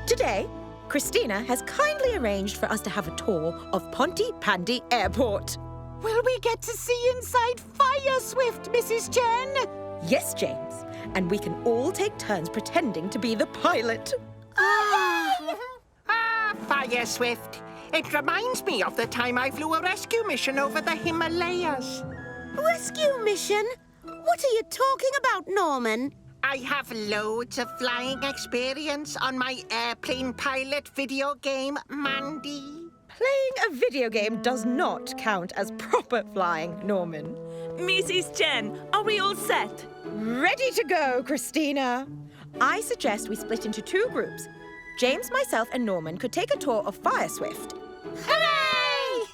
Today, Christina has kindly arranged for us to have a tour of Pontypandy Airport. Will we get to see inside Fire Swift, Mrs. Chen? Yes, James. And we can all take turns pretending to be the pilot. Fire Swift. It reminds me of the time I flew a rescue mission over the Himalayas. Rescue mission? What are you talking about, Norman? I have loads of flying experience on my airplane pilot video game, Mandy. Playing a video game does not count as proper flying, Norman. Mrs. Chen, are we all set? Ready to go, Christina. I suggest we split into 2 groups. James, myself, and Norman could take a tour of Fire Swift. Hooray!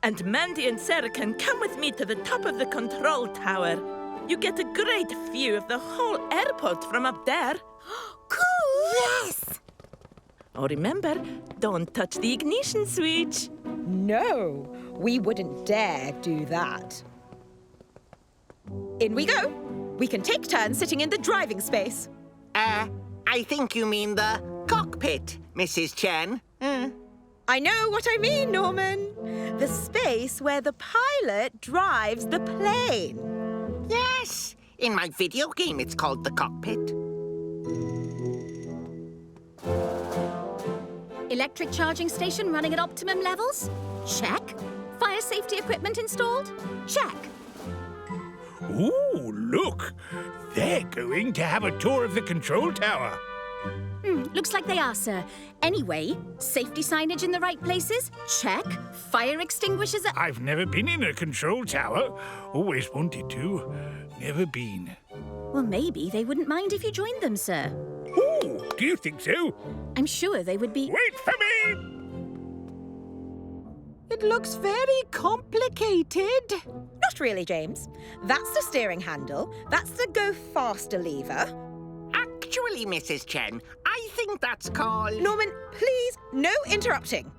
And Mandy and Sarah can come with me to the top of the control tower. You get a great view of the whole airport from up there. Cool! Yes! Oh, remember, don't touch the ignition switch. No, we wouldn't dare do that. In we go. We can take turns sitting in the driving space. I think you mean the cockpit, Mrs. Chen. I know what I mean, Norman. The space where the pilot drives the plane. Yes, in my video game it's called the cockpit. Electric charging station running at optimum levels? Check. Fire safety equipment installed? Check. Ooh, look! They're going to have a tour of the control tower. Looks like they are, sir. Anyway, safety signage in the right places? Check. Fire extinguishers are... I've never been in a control tower. Always wanted to. Never been. Well, maybe they wouldn't mind if you joined them, sir. Ooh, do you think so? I'm sure they would be... Wait for me! It looks very complicated. Not really, James. That's the steering handle. That's the go faster lever. Actually, Mrs. Chen, I think that's called... Norman, please, no interrupting.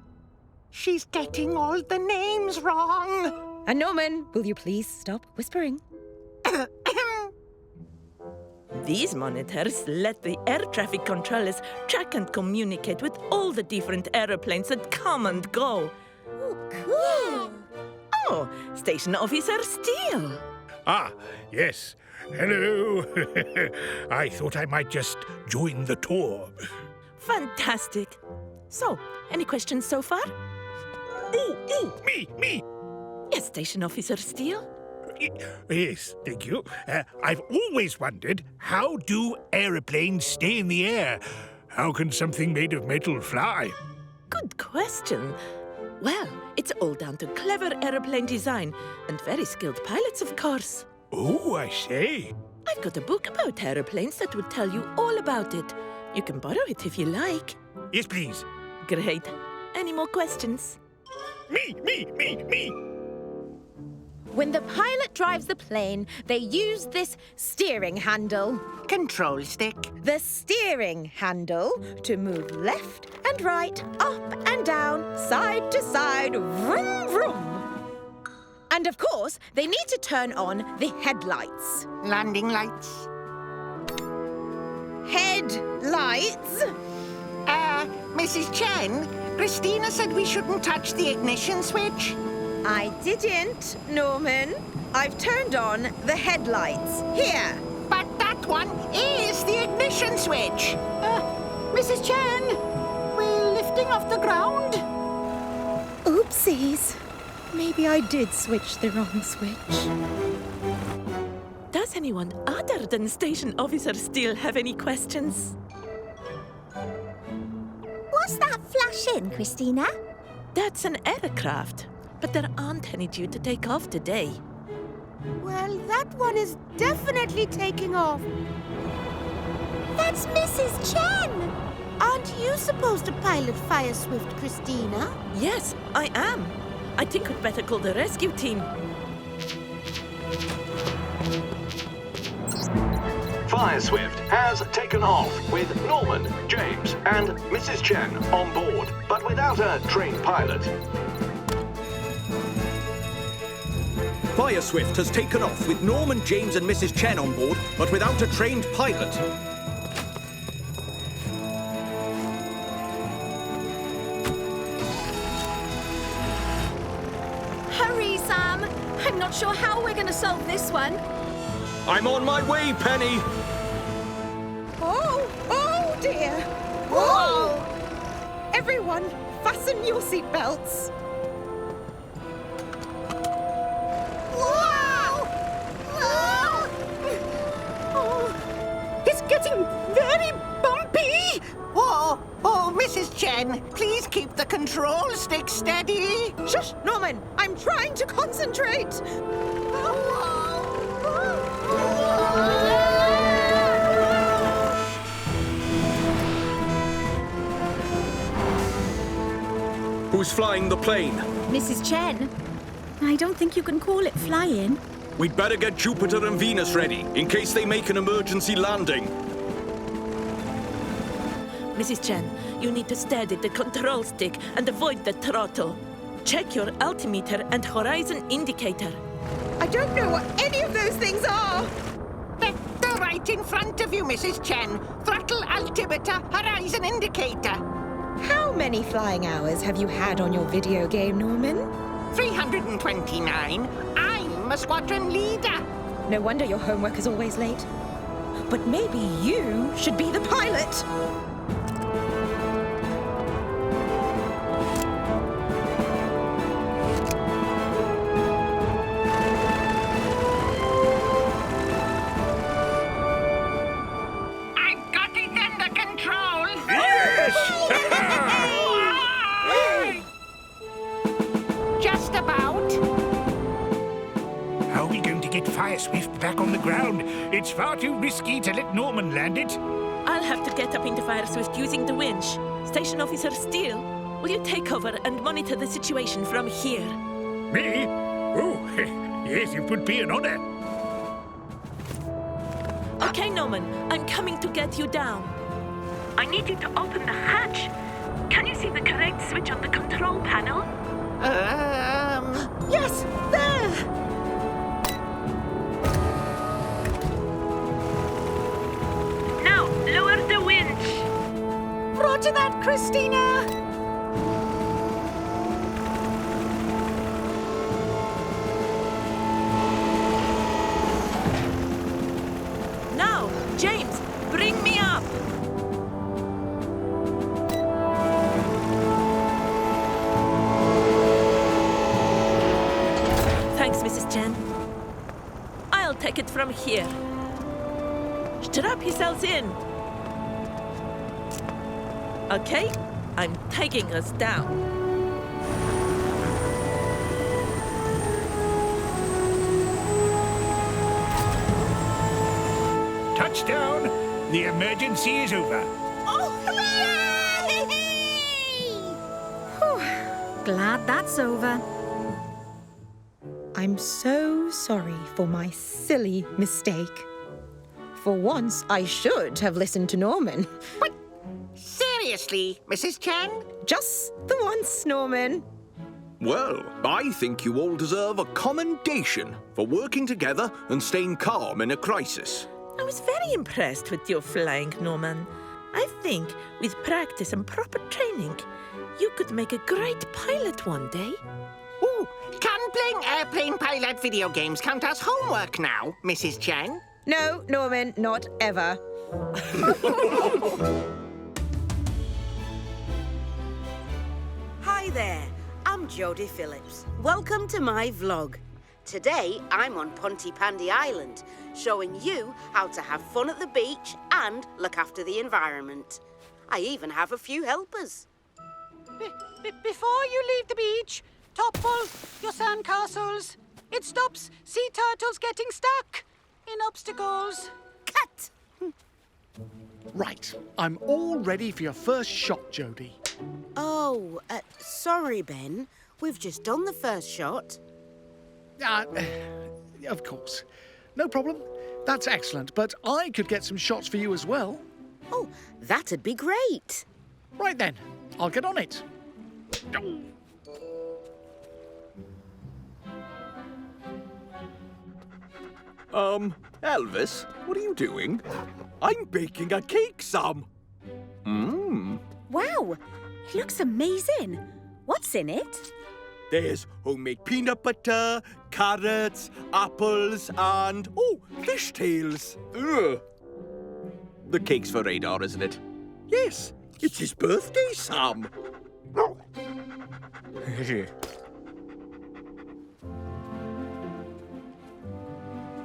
She's getting all the names wrong. And Norman, will you please stop whispering? These monitors let the air traffic controllers track and communicate with all the different aeroplanes that come and go. Cool. Oh, Station Officer Steele. Ah, yes. Hello. I thought I might just join the tour. Fantastic. So, any questions so far? Ooh, me. Yes, Station Officer Steele. Yes, thank you. I've always wondered, how do aeroplanes stay in the air? How can something made of metal fly? Good question. Well, it's all down to clever aeroplane design and very skilled pilots, of course. Oh, I say. I've got a book about aeroplanes that would tell you all about it. You can borrow it if you like. Yes, please. Great. Any more questions? Me. When the pilot drives the plane, they use this steering handle. Control stick. The steering handle to move left and right, up and down, side to side, vroom, vroom. And of course, they need to turn on the headlights. Landing lights. Headlights? Mrs. Chen, Christina said we shouldn't touch the ignition switch. I didn't, Norman. I've turned on the headlights. Here. But that one is the ignition switch. Mrs. Chen, we're lifting off the ground. Oopsies. Maybe I did switch the wrong switch. Does anyone other than Station Officer Steele have any questions? What's that flashing, Christina? That's an aircraft, but there aren't any due to take off today. Well, that one is definitely taking off. That's Mrs. Chen. Aren't you supposed to pilot Fire Swift, Christina? Yes, I am. I think we'd better call the rescue team. Fire Swift has taken off with Norman, James, and Mrs. Chen on board, but without a trained pilot. Fire Swift has taken off with Norman, James, and Mrs. Chen on board, but without a trained pilot. not sure how we're going to solve this one. I'm on my way, Penny. Oh dear. Whoa! Everyone, fasten your seatbelts. It's getting very bumpy! Oh, Mrs. Chen, please keep the control stick steady. Shush, Norman, I'm trying to concentrate. Who's flying the plane? Mrs. Chen, I don't think you can call it flying. We'd better get Jupiter and Venus ready, in case they make an emergency landing. Mrs. Chen, you need to steady the control stick and avoid the throttle. Check your altimeter and horizon indicator. I don't know what any of those things are. They're right in front of you, Mrs. Chen. Throttle, altimeter, horizon indicator. How many flying hours have you had on your video game, Norman? 329. I'm a squadron leader. No wonder your homework is always late. But maybe you should be the pilot. I've got it under control. Just about. How are we going to get Fire Swift back on the ground? It's far too risky to let Norman land it. I'll have to get up into Fire Swift using the winch. Station Officer Steele, will you take over and monitor the situation from here? Me? Oh, yes, it would be an honor. Okay, Norman, I'm coming to get you down. I need you to open the hatch. Can you see the correct switch on the control panel? Yes, there! Now, lower the winch. Roger that, Christina! Now, James, bring me up. Thanks, Mrs. Chen. I'll take it from here. Strap yourselves in. Okay, I'm taking us down. Touchdown! The emergency is over. Glad that's over. I'm so sorry for my silly mistake. For once, I should have listened to Norman. But seriously, Mrs. Chen? Just the once, Norman. Well, I think you all deserve a commendation for working together and staying calm in a crisis. I was very impressed with your flying, Norman. I think with practice and proper training, you could make a great pilot one day. Ooh, can playing airplane pilot video games count as homework now, Mrs. Chen? No, Norman, not ever. Hi there, I'm Jodie Phillips. Welcome to my vlog. Today, I'm on Pontypandy Island, showing you how to have fun at the beach and look after the environment. I even have a few helpers. Before you leave the beach, topple your sandcastles. It stops sea turtles getting stuck in obstacles. Cut! Right, I'm all ready for your first shot, Jodie. Oh, sorry, Ben. We've just done the first shot. Of course. No problem. That's excellent, but I could get some shots for you as well. Oh, that'd be great. Right then, I'll get on it. Elvis, what are you doing? I'm baking a cake, Sam. Wow, it looks amazing. What's in it? There's homemade peanut butter, carrots, apples, and, fish tails. Ugh. The cake's for Radar, isn't it? Yes, it's his birthday, Sam.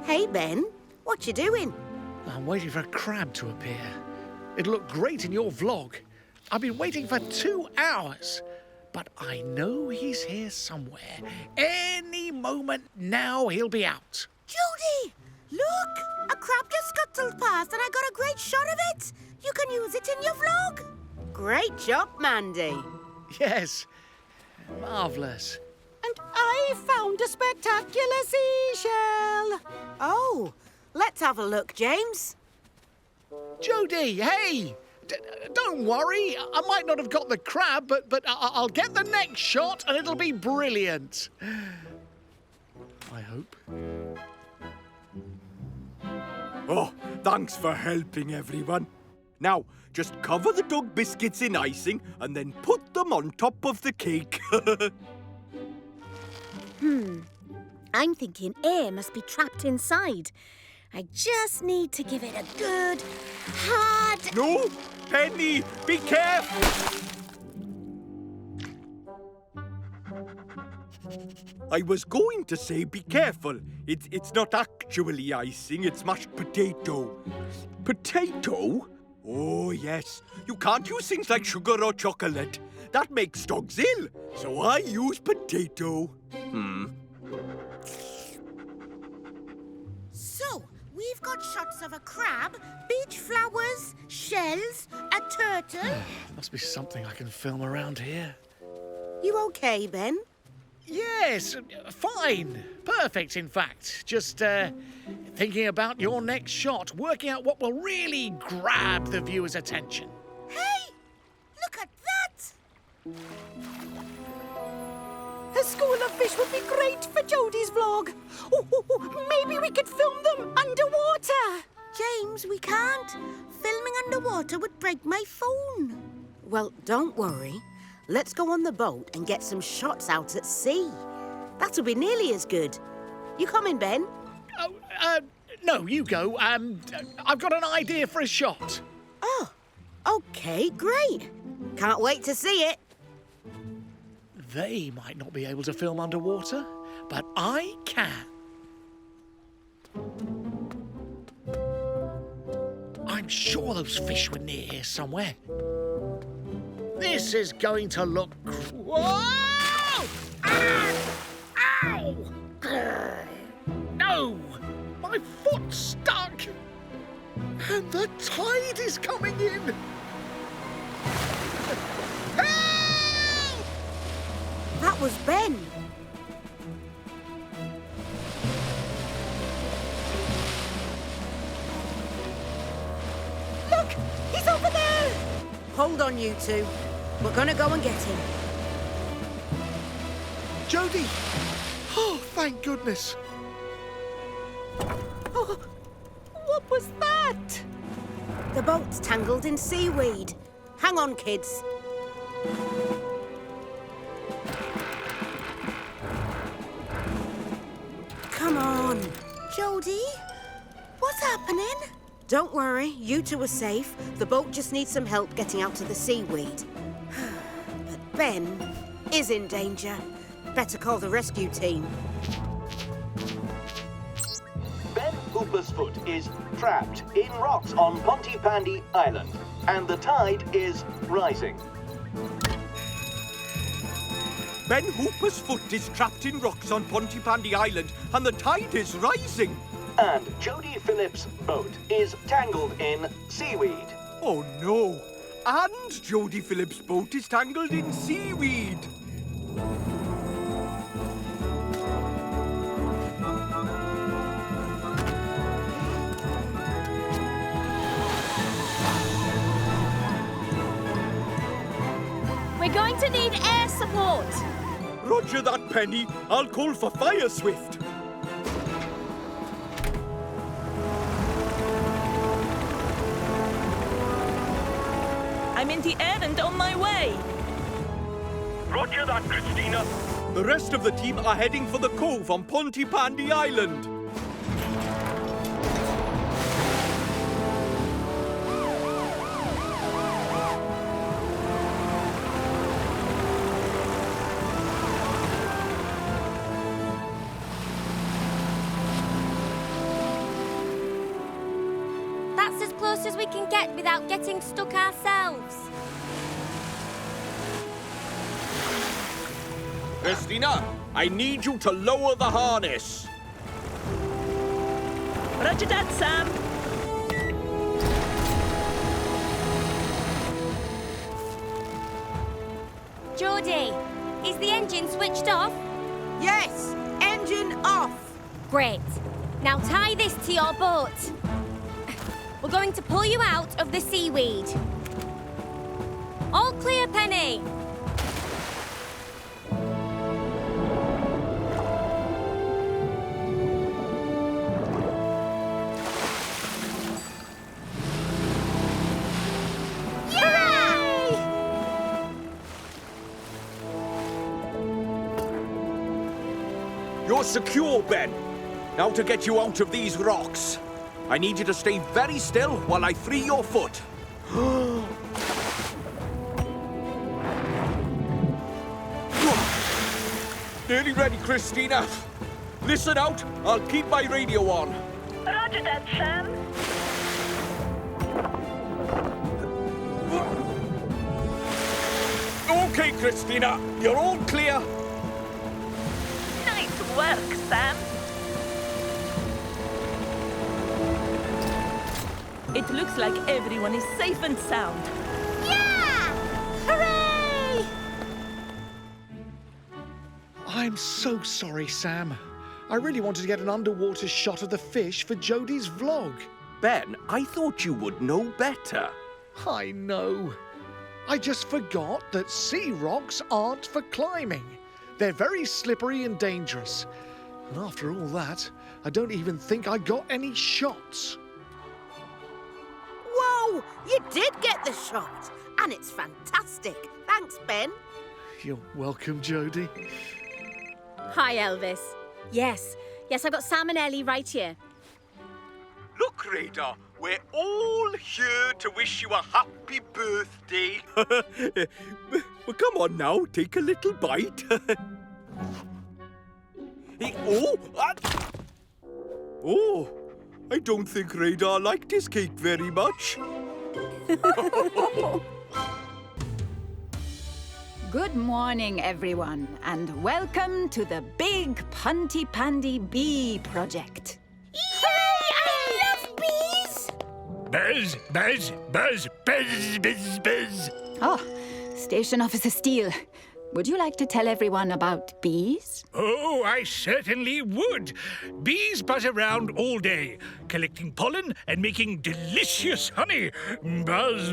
Hey, Ben, what you doing? I'm waiting for a crab to appear. It'll look great in your vlog. I've been waiting for 2 hours, but I know he's here somewhere. Any moment now he'll be out. Judy, look! A crab just scuttled past and I got a great shot of it. You can use it in your vlog. Great job, Mandy. Yes, marvellous. And I found a spectacular seashell. Oh, let's have a look, James. Jody, hey! Don't worry, I might not have got the crab, but I'll get the next shot and it'll be brilliant. I hope. Oh, thanks for helping, everyone. Now, just cover the dog biscuits in icing and then put them on top of the cake. I'm thinking air must be trapped inside. I just need to give it a good, hard... No! Penny, be careful! I was going to say be careful. It's not actually icing, it's mashed potato. Potato? Oh, yes. You can't use things like sugar or chocolate. That makes dogs ill, so I use potato. So, we've got shots of a crab, beach flowers, shells, a turtle. Must be something I can film around here. You okay, Ben? Yes, fine. Perfect, in fact. Just thinking about your next shot, working out what will really grab the viewer's attention. Hey! Look at that! A school of fish would be great for Jodie's vlog. Maybe we could film them underwater. James, we can't. Filming underwater would break my phone. Well, don't worry. Let's go on the boat and get some shots out at sea. That'll be nearly as good. You coming, Ben? No, you go. I've got an idea for a shot. Oh, okay, great. Can't wait to see it. They might not be able to film underwater, but I can. I'm sure those fish were near here somewhere. This is going to look... Whoa! Ow! Grr. No! My foot's stuck! And the tide is coming in! Help! That was Ben. Look, he's over there. Hold on, you two. We're gonna go and get him. Jody! Oh, thank goodness. Oh, what was that? The boat's tangled in seaweed. Hang on, kids. Come on. Jody, what's happening? Don't worry, you two are safe. The boat just needs some help getting out of the seaweed. But Ben is in danger. Better call the rescue team. Ben Hooper's foot is trapped in rocks on Pontypandy Island, and the tide is rising. Ben Hooper's foot is trapped in rocks on Pontypandy Island and the tide is rising. And Jodie Phillips' boat is tangled in seaweed. Oh no! And Jodie Phillips' boat is tangled in seaweed. We're going to need air support. Roger that, Penny. I'll call for Fire Swift. I'm in the air and on my way. Roger that, Christina. The rest of the team are heading for the cove on Pontypandy Island. That's as close as we can get without getting stuck ourselves. Christina, I need you to lower the harness. Roger that, Sam. Geordie, is the engine switched off? Yes, engine off. Great. Now tie this to your boat. We're going to pull you out of the seaweed. All clear, Penny. You're secure, Ben. Now to get you out of these rocks. I need you to stay very still while I free your foot. Nearly ready, Christina. Listen out, I'll keep my radio on. Roger that, Sam. Okay, Christina, you're all clear. Nice work, Sam. It looks like everyone is safe and sound. Yeah! Hooray! I'm so sorry, Sam. I really wanted to get an underwater shot of the fish for Jodie's vlog. Ben, I thought you would know better. I know. I just forgot that sea rocks aren't for climbing. They're very slippery and dangerous. And after all that, I don't even think I got any shots. Whoa, you did get the shot. And it's fantastic. Thanks, Ben. You're welcome, Jodie. Hi, Elvis. Yes, I've got Sam and Ellie right here. Look, Radar, we're all here to wish you a happy birthday. Well, come on now, take a little bite. Hey, oh, I don't think Radar liked his cake very much. Good morning, everyone, and welcome to the Big Pontypandy Bee Project. Yay! I love bees! Buzz, buzz, buzz, buzz, buzz, buzz. Oh, Station Officer Steele, would you like to tell everyone about bees? Oh, I certainly would. Bees buzz around all day, collecting pollen and making delicious honey. Buzz.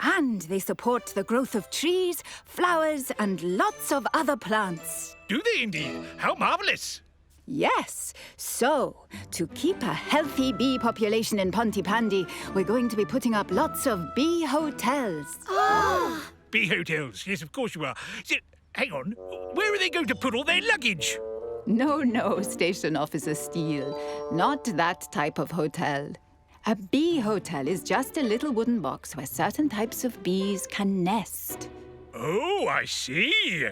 And they support the growth of trees, flowers, and lots of other plants. Do they indeed? How marvelous. Yes. So, to keep a healthy bee population in Pontypandy, we're going to be putting up lots of bee hotels. Bee hotels. Yes, of course you are. Hang on. Where are they going to put all their luggage? No, Station Officer Steele. Not that type of hotel. A bee hotel is just a little wooden box where certain types of bees can nest. Oh, I see.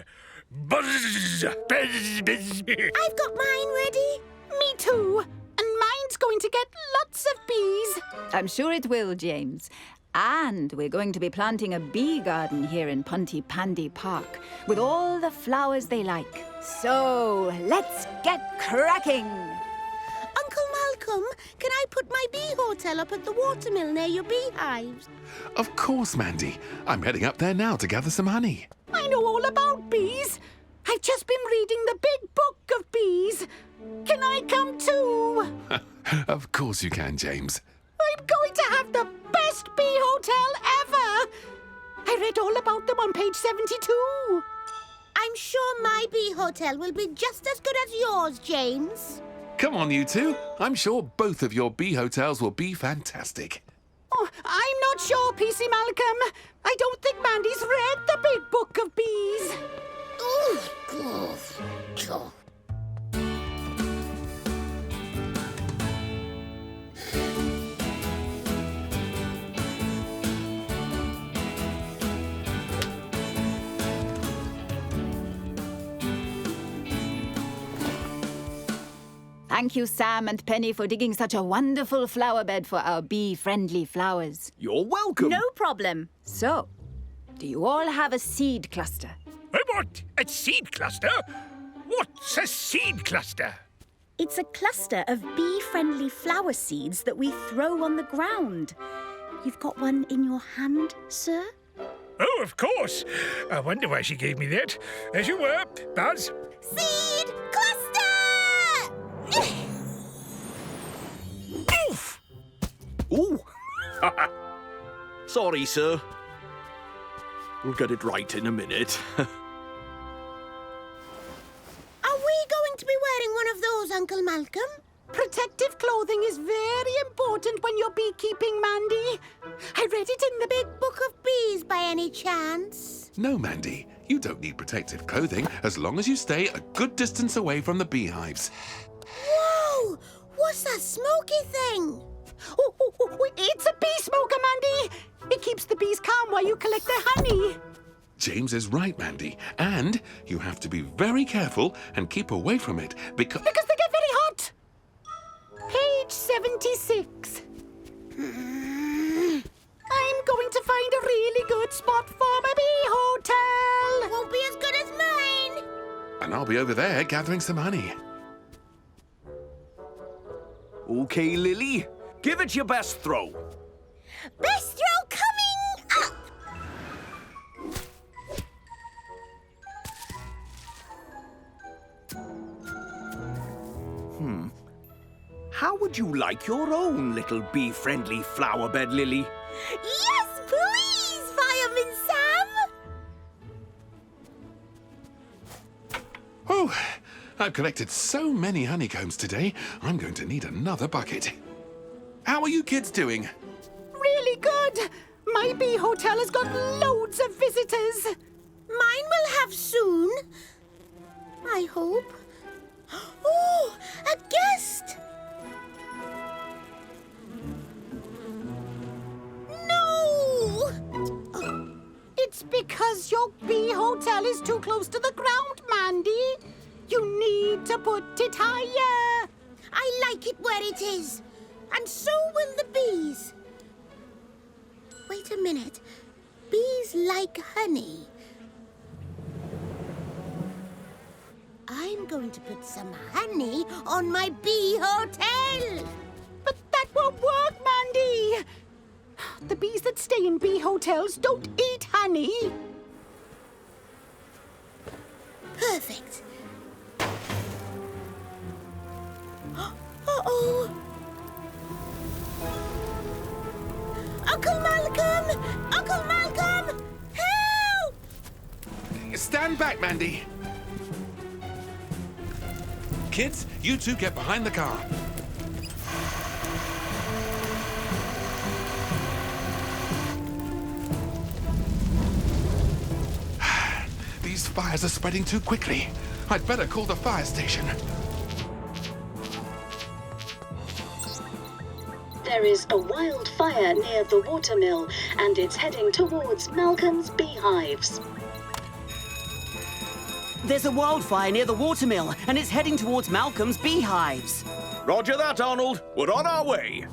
Buzz, buzz, buzz. I've got mine ready. Me too. And mine's going to get lots of bees. I'm sure it will, James. And we're going to be planting a bee garden here in Pontypandy Park with all the flowers they like. So, let's get cracking. Uncle Malcolm, can I put my bee hotel up at the watermill near your beehives? Of course, Mandy. I'm heading up there now to gather some honey. I know all about bees. I've just been reading the big book of bees. Can I come too? Of course you can, James. I'm going to have the best bee hotel ever. I read all about them on page 72. I'm sure my bee hotel will be just as good as yours, James. Come on, you two. I'm sure both of your bee hotels will be fantastic. Oh, I'm not sure, PC Malcolm. I don't think Mandy's read the big book of bees. Thank you, Sam and Penny, for digging such a wonderful flower bed for our bee-friendly flowers. You're welcome. No problem. So, do you all have a seed cluster? What? A seed cluster? What's a seed cluster? It's a cluster of bee-friendly flower seeds that we throw on the ground. You've got one in your hand, sir? Oh, of course. I wonder why she gave me that. As you were, Buzz. Seed cluster! Oof! Ooh! Sorry, sir. We'll get it right in a minute. Are we going to be wearing one of those, Uncle Malcolm? Protective clothing is very important when you're beekeeping, Mandy. I read it in the big book of bees by any chance. No, Mandy. You don't need protective clothing as long as you stay a good distance away from the beehives. Whoa! What's that smoky thing? It's a bee smoker, Mandy. It keeps the bees calm while you collect their honey. James is right, Mandy. And you have to be very careful and keep away from it because they get very hot. Page 76. I'm going to find a really good spot for my bee hotel. Won't be as good as mine. And I'll be over there gathering some honey. Okay, Lily. Give it your best throw. Best throw coming up. How would you like your own little bee-friendly flower bed, Lily? Yes, please, Fireman Sam. Oh, I've collected so many honeycombs today, I'm going to need another bucket. How are you kids doing? Really good. My bee hotel has got loads of visitors. Mine will have soon. I hope. Oh, a guest. No! It's because your bee hotel is too close to the ground, Mandy. You need to put it higher. I like it where it is. And so will the bees. Wait a minute. Bees like honey. I'm going to put some honey on my bee hotel. But that won't work, Mandy. The bees that stay in bee hotels don't eat honey. Perfect. Uh-oh. Uncle Malcolm! Uncle Malcolm! Help! Stand back, Mandy. Kids, you two get behind the car. These fires are spreading too quickly. I'd better call the fire station. There is a wildfire near the watermill, and it's heading towards Malcolm's beehives. There's a wildfire near the watermill, and it's heading towards Malcolm's beehives. Roger that, Arnold. We're on our way.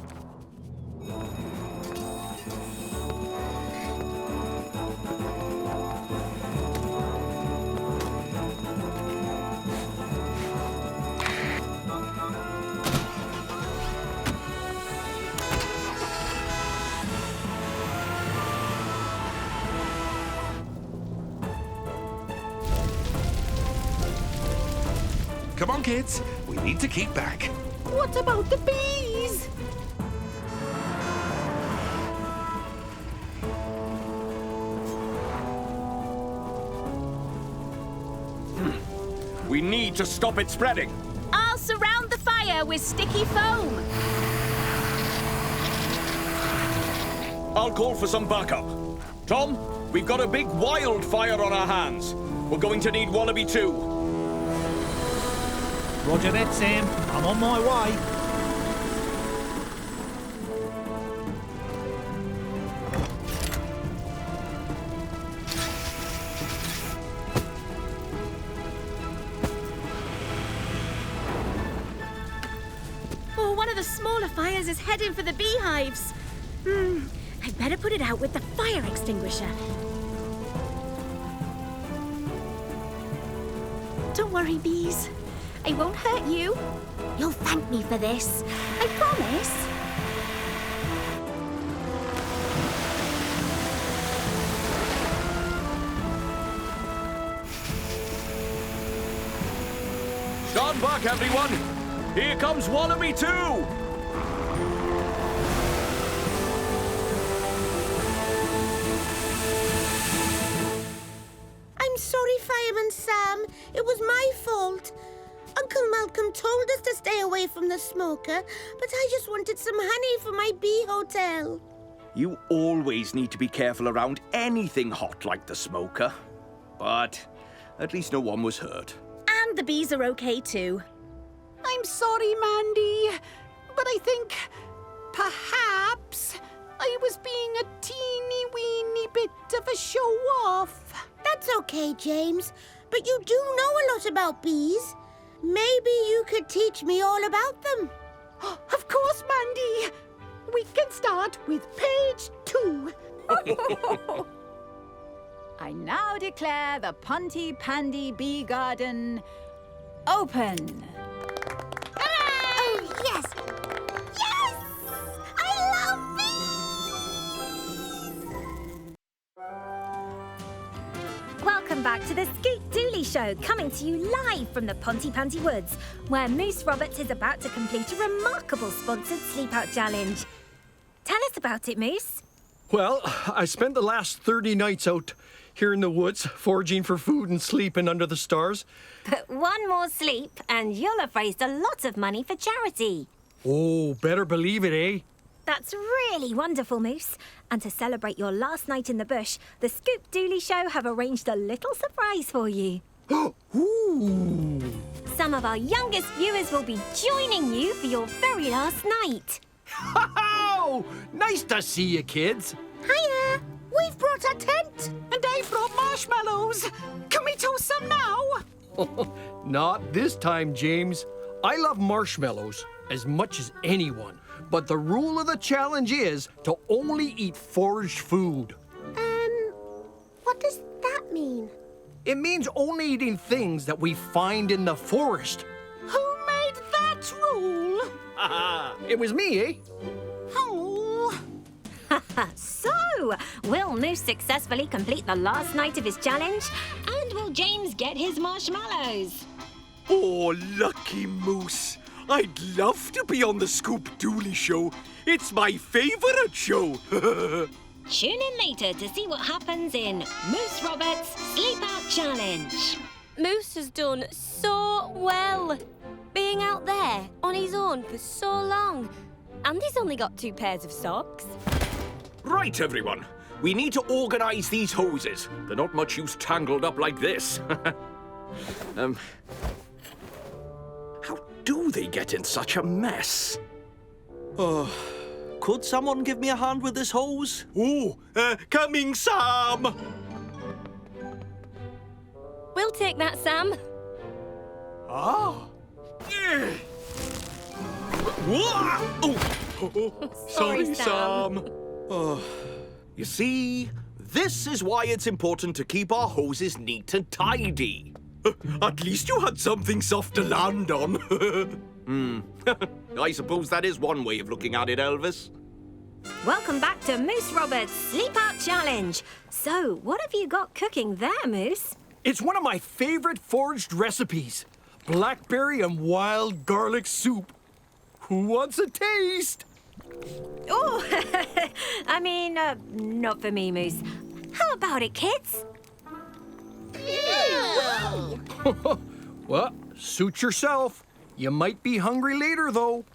Come on, kids. We need to keep back. What about the bees? We need to stop it spreading. I'll surround the fire with sticky foam. I'll call for some backup. Tom, we've got a big wildfire on our hands. We're going to need Wallaby too. Roger that, Sam. I'm on my way. Oh, one of the smaller fires is heading for the beehives. I'd better put it out with the fire extinguisher. Don't worry, bees. I won't hurt you. You'll thank me for this. I promise. Stand back, everyone. Here comes Wallaby too. I'm sorry, Fireman Sam. It was my fault. Uncle Malcolm told us to stay away from the smoker, but I just wanted some honey for my bee hotel. You always need to be careful around anything hot like the smoker. But at least no one was hurt. And the bees are okay too. I'm sorry, Mandy, but I think perhaps I was being a teeny-weeny bit of a show-off. That's okay, James, but you do know a lot about bees. Maybe you could teach me all about them. Of course, Mandy. We can start with page 2. I now declare the Pontypandy Bee Garden open. Oh, yes! Yes! I love bees! Welcome back to the Scoot Dooley Show, coming to you live from the Pontypandy Woods, where Moose Roberts is about to complete a remarkable sponsored sleepout challenge. Tell us about it, Moose. Well, I spent the last 30 nights out here in the woods, foraging for food and sleeping under the stars. But one more sleep and you'll have raised a lot of money for charity. Oh, better believe it, eh? That's really wonderful, Moose. And to celebrate your last night in the bush, the Scoop Dooley Show have arranged a little surprise for you. Ooh! Some of our youngest viewers will be joining you for your very last night. Oh, nice to see you, kids. Hiya! We've brought a tent. And I've brought marshmallows. Can we toast some now? Not this time, James. I love marshmallows as much as anyone. But the rule of the challenge is to only eat foraged food. What does that mean? It means only eating things that we find in the forest. Who made that rule? It was me, eh? Oh. So, will Moose successfully complete the last night of his challenge? And will James get his marshmallows? Oh, lucky Moose. I'd love to be on the Scoop Dooley Show. It's my favourite show. Tune in later to see what happens in Moose Roberts' Sleepout Challenge. Moose has done so well, being out there on his own for so long. And he's only got 2 pairs of socks. Right, everyone. We need to organise these hoses. They're not much use tangled up like this. How do they get in such a mess? Could someone give me a hand with this hose? Oh, coming, Sam! We'll take that, Sam. Ah! Sorry, Sam. You see, this is why it's important to keep our hoses neat and tidy. At least you had something soft to land on. I suppose that is one way of looking at it, Elvis. Welcome back to Moose Roberts' Sleepout Challenge. So, what have you got cooking there, Moose? It's one of my favorite foraged recipes. Blackberry and wild garlic soup. Who wants a taste? Oh, I mean, not for me, Moose. How about it, kids? Well, suit yourself. You might be hungry later, though.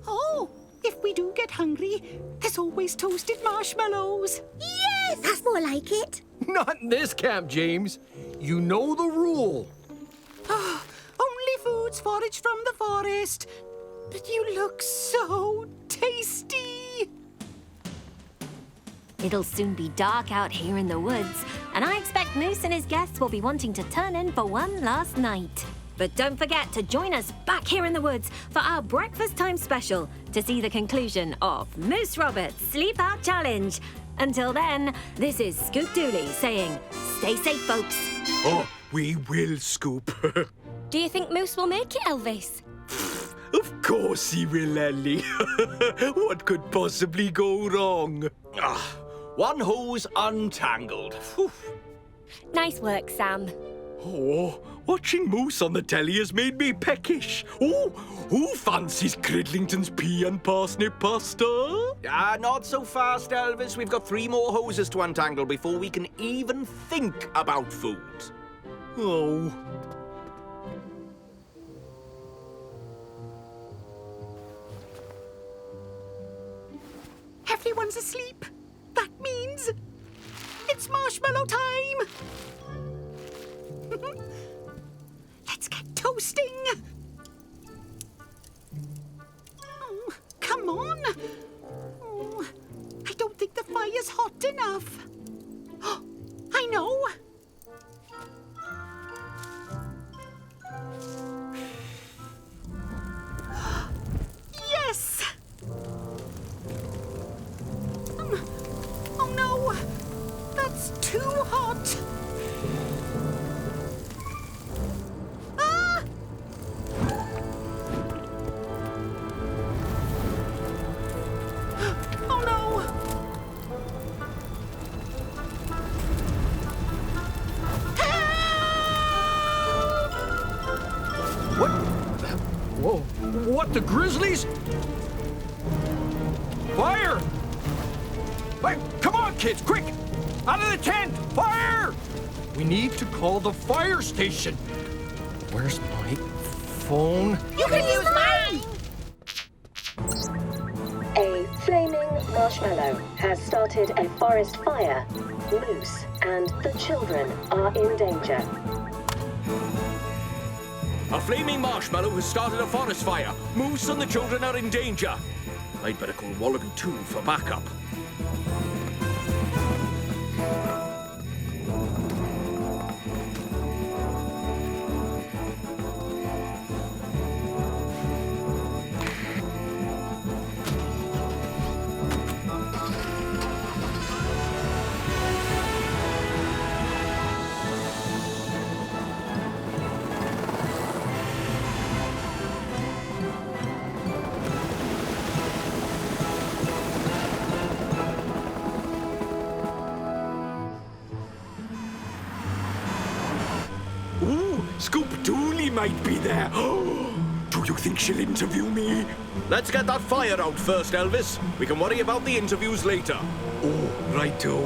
Oh, if we do get hungry, there's always toasted marshmallows. Yay! Yes, that's more like it. Not in this camp, James. You know the rule. Only foods foraged from the forest. But you look so tasty. It'll soon be dark out here in the woods, and I expect Moose and his guests will be wanting to turn in for one last night. But don't forget to join us back here in the woods for our breakfast time special to see the conclusion of Moose Roberts' Sleep Out Challenge. Until then, this is Scoop Dooley saying, stay safe, folks. Oh, we will, Scoop. Do you think Moose will make it, Elvis? Of course he will, Ellie. What could possibly go wrong? One hose untangled. Whew. Nice work, Sam. Oh, watching Moose on the telly has made me peckish. Oh, who fancies Cridlington's pea and parsnip pasta? Not so fast, Elvis. We've got 3 more hoses to untangle before we can even think about food. Oh. Everyone's asleep. That means it's marshmallow time. Let's get toasting. Oh, come on. Oh, I don't think the fire's hot enough. I know. Yes. Oh no, that's too hot. Ah! Oh no. What? Whoa. What, the grizzlies? Fire! Wait, come on, kids, quick! Out of the tent! Fire! We need to call the fire station. Where's my phone? You can use mine! A flaming marshmallow has started a forest fire. Moose and the children are in danger. A flaming marshmallow has started a forest fire. Moose and the children are in danger. I'd better call Wallaby 2 for backup. Scoop Dooley might be there. Do you think she'll interview me? Let's get that fire out first, Elvis. We can worry about the interviews later. Oh, righto.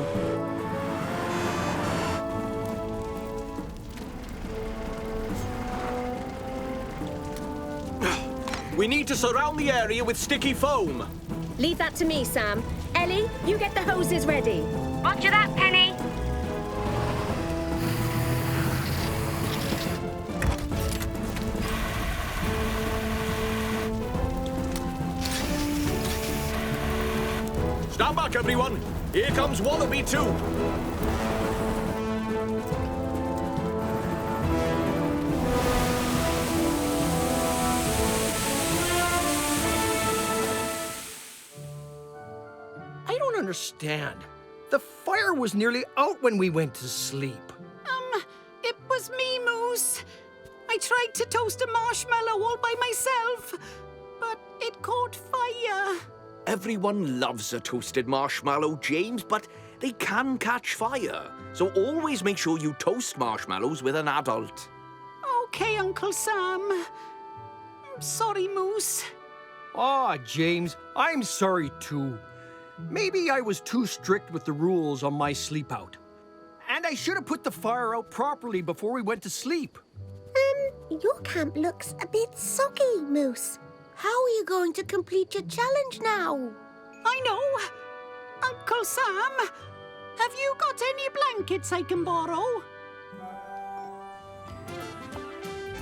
We need to surround the area with sticky foam. Leave that to me, Sam. Ellie, you get the hoses ready. Roger that, Penny. Stand back, everyone. Here comes Wallaby 2. I don't understand. The fire was nearly out when we went to sleep. It was me, Moose. I tried to toast a marshmallow all by myself, but it caught fire. Everyone loves a toasted marshmallow, James, but they can catch fire. So always make sure you toast marshmallows with an adult. Okay, Uncle Sam. I'm sorry, Moose. James, I'm sorry too. Maybe I was too strict with the rules on my sleep out. And I should have put the fire out properly before we went to sleep. Your camp looks a bit soggy, Moose. How are you going to complete your challenge now? I know. Uncle Sam, Have you got any blankets I can borrow?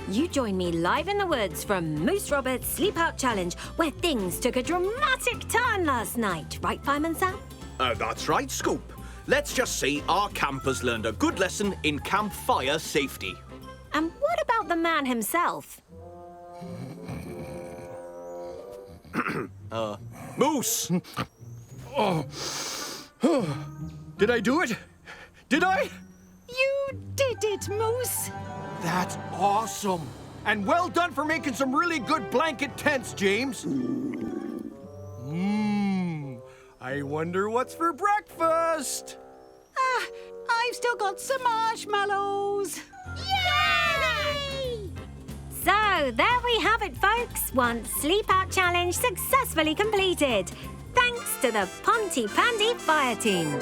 You join me live in the woods from Moose Roberts' Sleepout Challenge, where things took a dramatic turn last night. Right, Fireman Sam? That's right, Scoop. Let's just say our campers learned a good lesson in campfire safety. And what about the man himself? Moose! Did I do it? Did I? You did it, Moose. That's awesome. And well done for making some really good blanket tents, James. I wonder what's for breakfast. I've still got some marshmallows. Yay! So, there we have it, folks. One Sleepout Challenge successfully completed. Thanks to the Pontypandy Fire Team.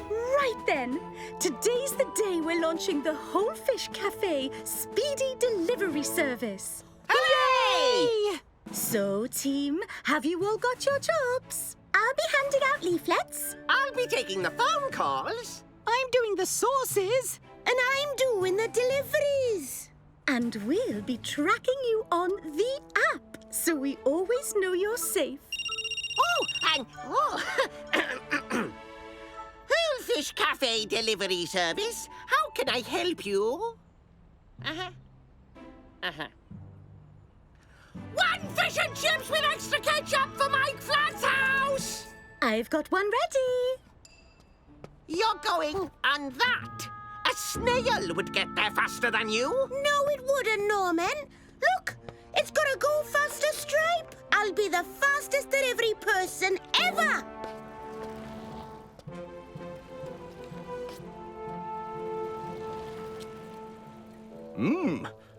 Right then, today's the day we're launching the Whole Fish Cafe Speedy Delivery Service. Hooray! So, team, have you all got your jobs? I'll be handing out leaflets. I'll be taking the phone calls. I'm doing the sauces. And I'm doing the deliveries. And we'll be tracking you on the app, so we always know you're safe. Whole Fish Cafe Delivery Service. How can I help you? One fish and chips with extra ketchup for Mike Flat's house. I've got one ready. You're going on that. A snail would get there faster than you. No, it wouldn't, Norman. Look, it's got a go faster stripe. I'll be the fastest delivery person ever.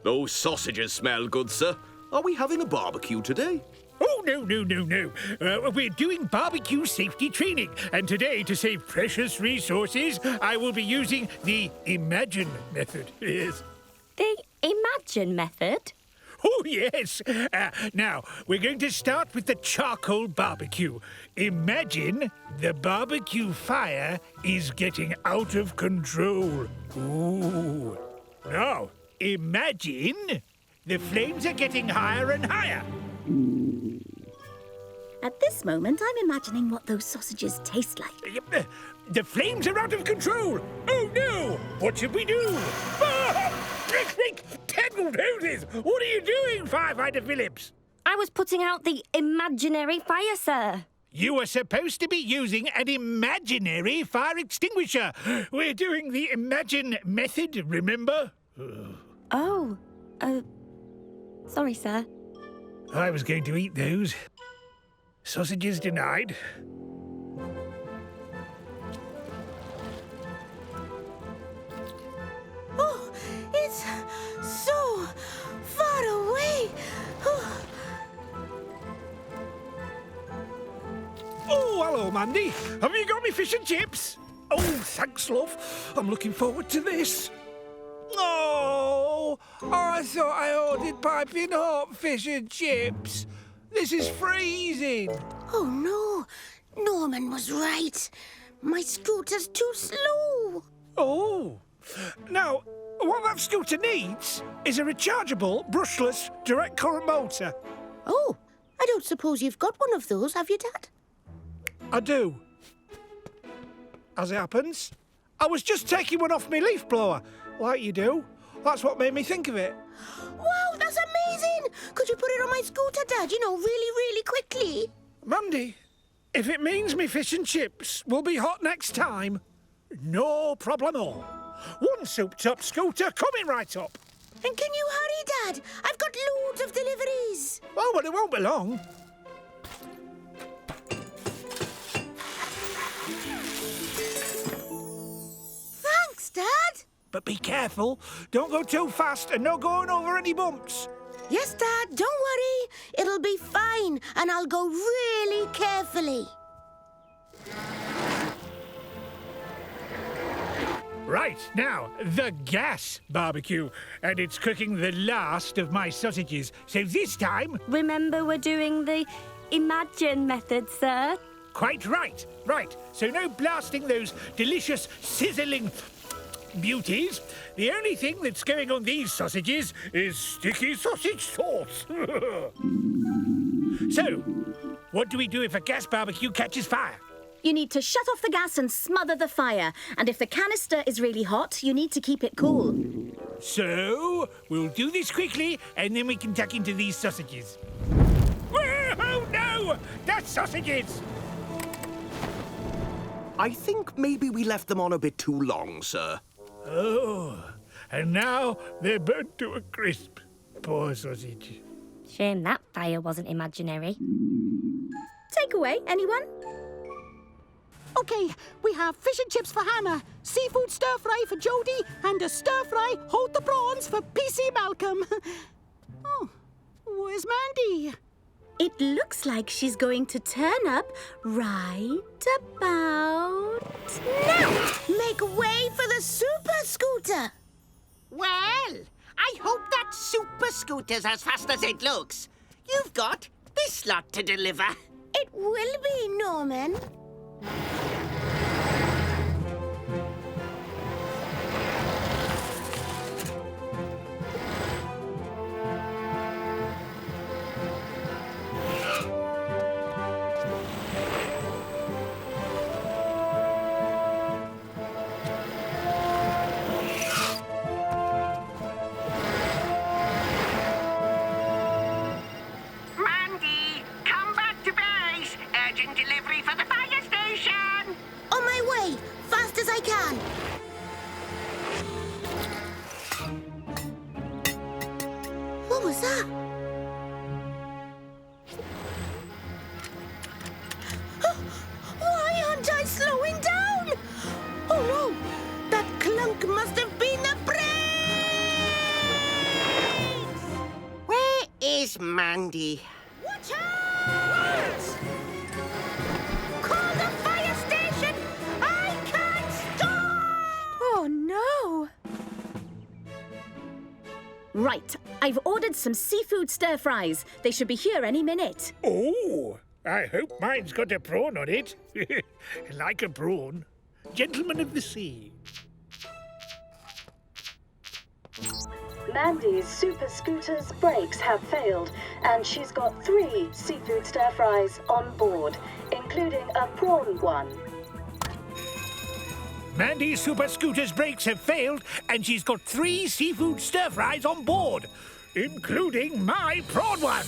Those sausages smell good, sir. Are we having a barbecue today? Oh, no. We're doing barbecue safety training, and today, to save precious resources, I will be using the Imagine method. Yes. The Imagine method? Oh, yes. Now, we're going to start with the charcoal barbecue. Imagine the barbecue fire is getting out of control. Ooh. Now, imagine the flames are getting higher and higher. At this moment, I'm imagining what those sausages taste like. The flames are out of control. Oh, no. What should we do? Tangled hoses. What are you doing, Firefighter Phillips? I was putting out the imaginary fire, sir. You are supposed to be using an imaginary fire extinguisher. We're doing the Imagine method, remember? Sorry, sir. I was going to eat those. Sausages denied. Oh, it's so far away. Oh, hello, Mandy. Have you got me fish and chips? Oh, thanks, love. I'm looking forward to this. Oh, I thought I ordered piping hot fish and chips. This is freezing. Oh, no. Norman was right. My scooter's too slow. Oh. Now, what that scooter needs is a rechargeable, brushless, direct current motor. Oh, I don't suppose you've got one of those, have you, Dad? I do. As it happens, I was just taking one off my leaf blower, like you do. That's what made me think of it. Wow, that's amazing! Could you put it on my scooter, Dad? You know, really, really quickly. Mandy, if it means me fish and chips will be hot next time, no problemo. One soup-top scooter coming right up. And can you hurry, Dad? I've got loads of deliveries. Oh, well, it won't be long. Thanks, Dad. But be careful. Don't go too fast and no going over any bumps. Yes, Dad, don't worry. It'll be fine, and I'll go really carefully. Right, now, the gas barbecue. And it's cooking the last of my sausages. So this time... Remember, we're doing the Imagine method, sir. Quite right. Right, so no blasting those delicious, sizzling beauties. The only thing that's going on these sausages is sticky sausage sauce. So, what do we do if a gas barbecue catches fire? You need to shut off the gas and smother the fire. And if the canister is really hot, you need to keep it cool. So, we'll do this quickly, and then we can tuck into these sausages. Oh, no! That's sausages! I think maybe we left them on a bit too long, sir. Oh, and now they're burnt to a crisp. Poor sausage. Shame that fire wasn't imaginary. Takeaway, anyone? Okay, we have fish and chips for Hannah, seafood stir-fry for Jody, and a stir-fry hold the prawns for PC Malcolm. Oh, where's Mandy? It looks like she's going to turn up right about now. Make way for the super scooter. Well, I hope that super scooter's as fast as it looks. You've got this lot to deliver. It will be, Norman. Mandy, come back to base. Urgent delivery for the fire station. On my way, fast as I can. What was that? Why aren't I slowing down? Oh no, that clunk must have been the brakes! Where is Mandy? Watch out! Call the fire station! I can't stop! Oh, no. Right, I've ordered some seafood stir-fries. They should be here any minute. Oh, I hope mine's got a prawn on it. Like a prawn. Gentleman of the sea. Mandy's super scooter's brakes have failed, and she's got 3 seafood stir-fries on board, including a prawn one. Mandy's super scooter's brakes have failed, and she's got 3 seafood stir-fries on board, including my prawn one.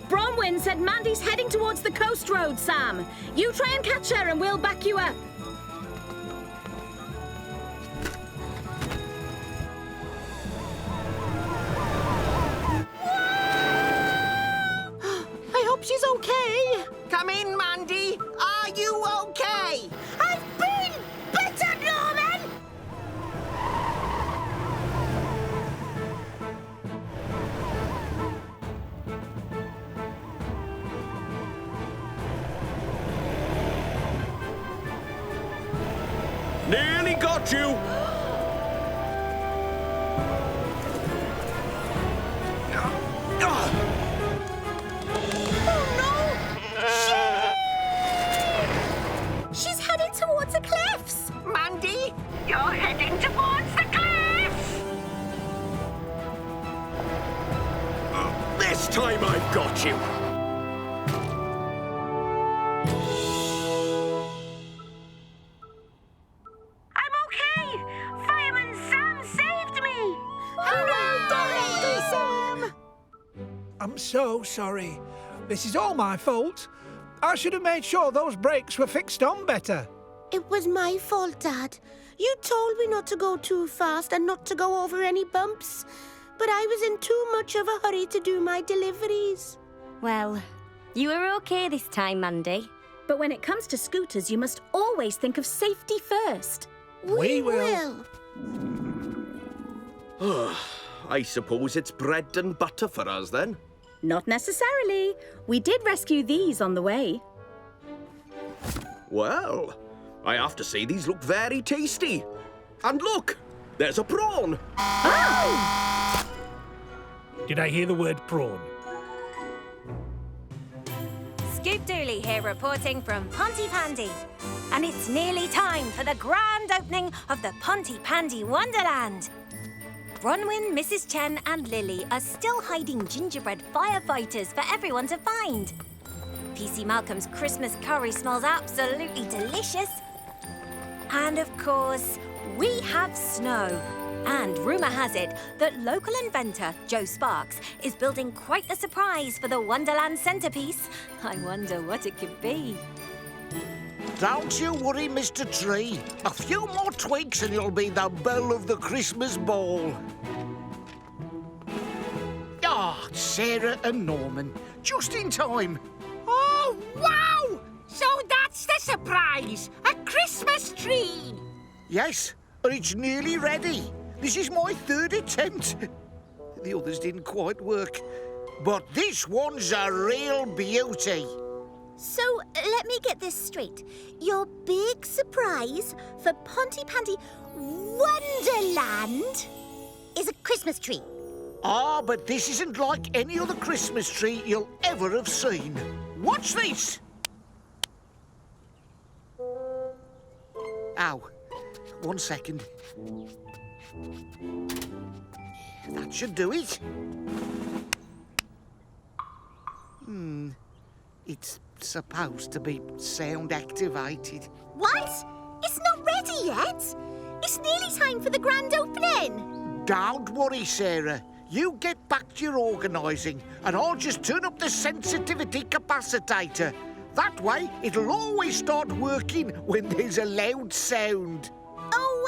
Bronwyn said Mandy's heading towards the coast road, Sam. You try and catch her and we'll back you up. I hope she's okay. Come in, Mandy. Are you okay? I've been bitten, Norman! Nearly got you! She's heading towards the cliffs. Mandy, you're heading towards the cliffs. This time I've got you! I'm okay. Fireman Sam saved me. Hooray! Sam! I'm so sorry. This is all my fault. I should have made sure those brakes were fixed on better. It was my fault, Dad. You told me not to go too fast and not to go over any bumps. But I was in too much of a hurry to do my deliveries. Well, you were okay this time, Mandy. But when it comes to scooters, you must always think of safety first. We will. I suppose it's bread and butter for us, then? Not necessarily. We did rescue these on the way. Well, I have to say these look very tasty. And look, there's a prawn. Did I hear the word prawn? Dooley here reporting from Pontypandy. And it's nearly time for the grand opening of the Pontypandy Wonderland. Bronwyn, Mrs. Chen and Lily are still hiding gingerbread firefighters for everyone to find. PC Malcolm's Christmas curry smells absolutely delicious. And of course, we have snow. And rumour has it that local inventor Joe Sparks is building quite the surprise for the Wonderland centrepiece. I wonder what it could be. Don't you worry, Mr. Tree. A few more tweaks and you'll be the belle of the Christmas ball. Ah, Sarah and Norman, just in time. Oh, wow! So that's the surprise! A Christmas tree! Yes, and it's nearly ready. This is my third attempt. The others didn't quite work. But this one's a real beauty. So, let me get this straight. Your big surprise for Pontypandy Wonderland is a Christmas tree. Ah, but this isn't like any other Christmas tree you'll ever have seen. Watch this! Ow. 1 second. That should do it. It's supposed to be sound activated. What? It's not ready yet. It's nearly time for the grand opening. Don't worry, Sarah. You get back to your organising and I'll just turn up the sensitivity capacitator. That way, it'll always start working when there's a loud sound. Oh,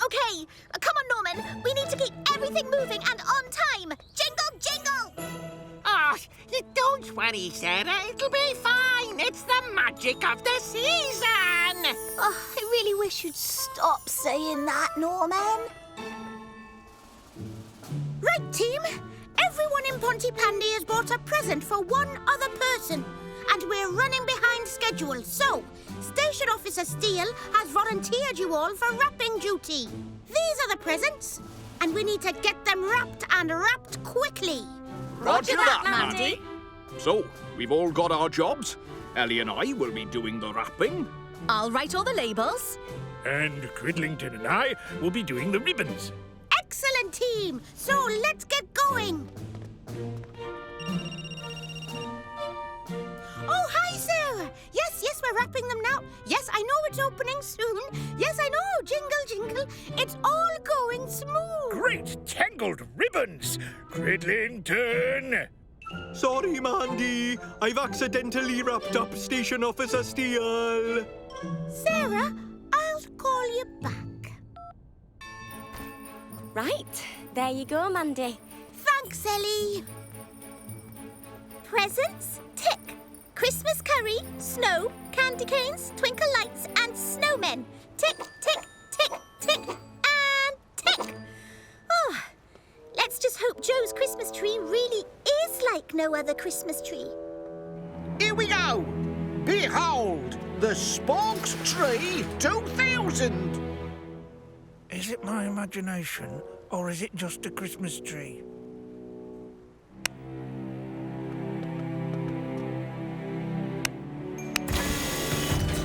okay. Come on, Norman. We need to keep everything moving and on time. Jingle, jingle! Oh, don't worry, Sarah. It'll be fine. It's the magic of the season. Oh, I really wish you'd stop saying that, Norman. Right, team. Everyone in Pontypandy has bought a present for one other person. And we're running behind schedule, so Station Officer Steele has volunteered you all for wrapping duty. These are the presents, and we need to get them wrapped and wrapped quickly. Roger that, Mandy. So, we've all got our jobs. Ellie and I will be doing the wrapping. I'll write all the labels. And Cridlington and I will be doing the ribbons. Excellent, team. So let's get going. Oh, hi, Sarah. Yes, we're wrapping them now. Yes, I know it's opening soon. Yes, I know. Jingle, jingle. It's all going smooth. Great tangled ribbons! Cridlington! Sorry, Mandy. I've accidentally wrapped up Station Officer Steele. Sarah, I'll call you back. Right, there you go, Mandy. Thanks, Ellie. Presents, tick. Christmas curry, snow, candy canes, twinkle lights, and snowmen. Tick, tick, tick, tick, and tick. Oh, let's just hope Joe's Christmas tree really is like no other Christmas tree. Here we go. Behold, the Sparks Tree 2000. Is it my imagination, or is it just a Christmas tree?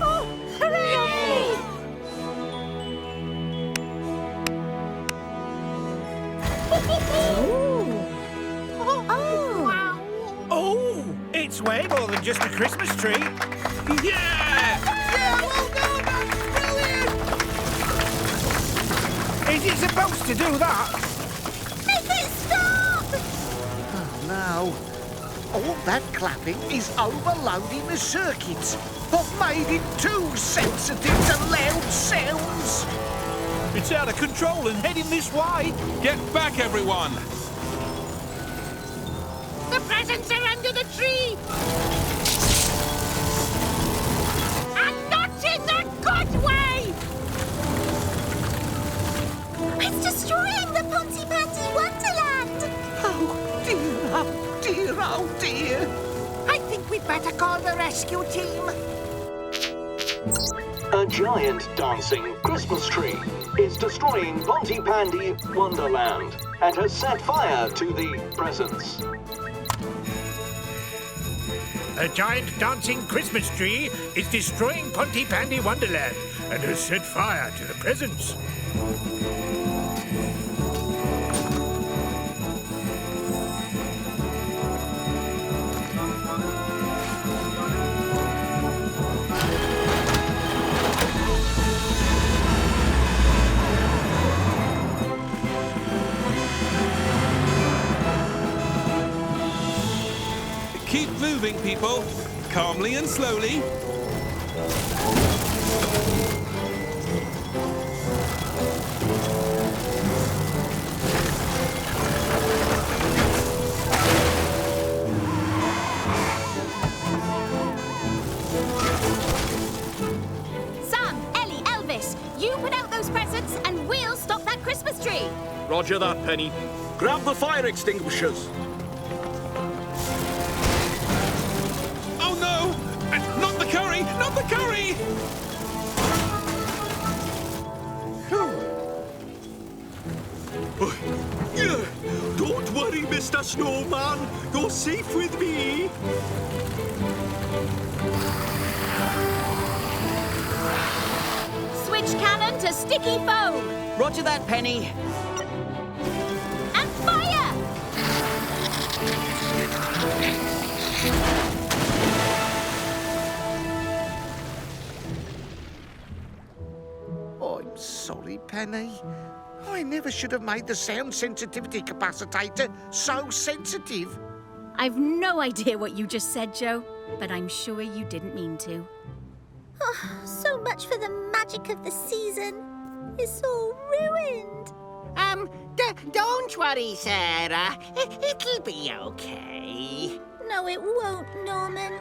Oh, hooray! Oh, it's way more than just a Christmas tree. Yeah! Yeah, well done! That's brilliant! Is it supposed to do that? Make it stop! Oh, no. All that clapping is overloading the circuits. I've made it too sensitive to loud sounds. It's out of control and heading this way. Get back, everyone! The presents are under the tree. And not in the good way. It's destroying the Pontypandy Wonderland! Oh, dear, oh, dear, oh, dear. I think we'd better call the rescue team. A giant dancing Christmas tree is destroying Pontypandy Wonderland and has set fire to the presents. A giant dancing Christmas tree is destroying Pontypandy Wonderland and has set fire to the presents. Keep moving, people. Calmly and slowly. Sam, Ellie, Elvis, you put out those presents and we'll stop that Christmas tree. Roger that, Penny. Grab the fire extinguishers. Oh no! Not the curry! Not the curry! Don't worry, Mr. Snowman. You're safe with me. Switch cannon to sticky foam. Roger that, Penny. And fire! I'm sorry, Penny. I never should have made the sound sensitivity capacitator so sensitive. I've no idea what you just said, Joe, but I'm sure you didn't mean to. Oh, so much for the magic of the season. It's all ruined. Don't worry, Sarah. It'll be okay. No, it won't, Norman.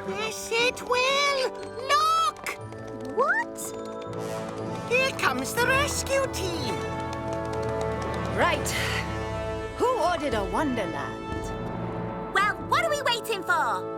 Yes, it will. Look! What? Here comes the rescue team. Right. Who ordered a Wonderland? Well, what are we waiting for?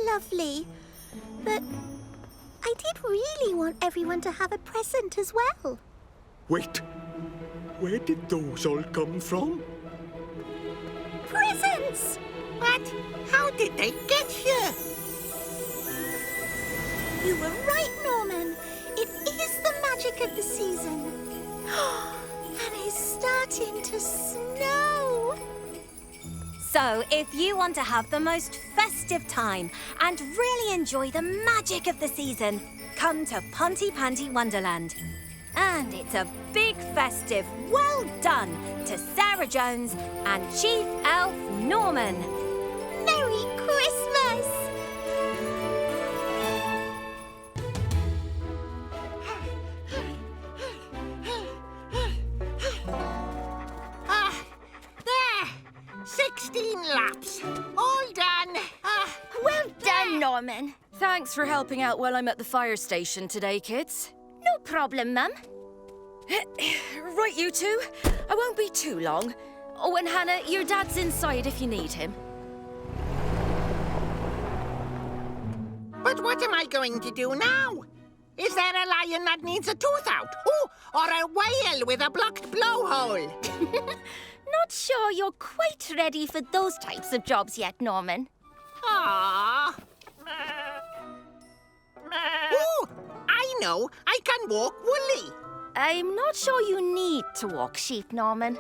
Lovely. But I did really want everyone to have a present as well. Wait, where did those all come from? Presents! What? How did they get here? You were right, Norman. It is the magic of the season. And it's starting to snow. So, if you want to have the most festive time and really enjoy the magic of the season, come to Pontypandy Wonderland. And it's a big festive well done to Sarah Jones and Chief Elf Norman. Merry Christmas! There! 16 laps. All done. Well done, Norman. Thanks for helping out while I'm at the fire station today, kids. No problem, Mum. Right, you two. I won't be too long. Oh, and Hannah, your dad's inside if you need him. But what am I going to do now? Is there a lion that needs a tooth out? Oh, or a whale with a blocked blowhole? Not sure you're quite ready for those types of jobs yet, Norman. Aww. Oh, I know. I can walk woolly. I'm not sure you need to walk sheep, Norman.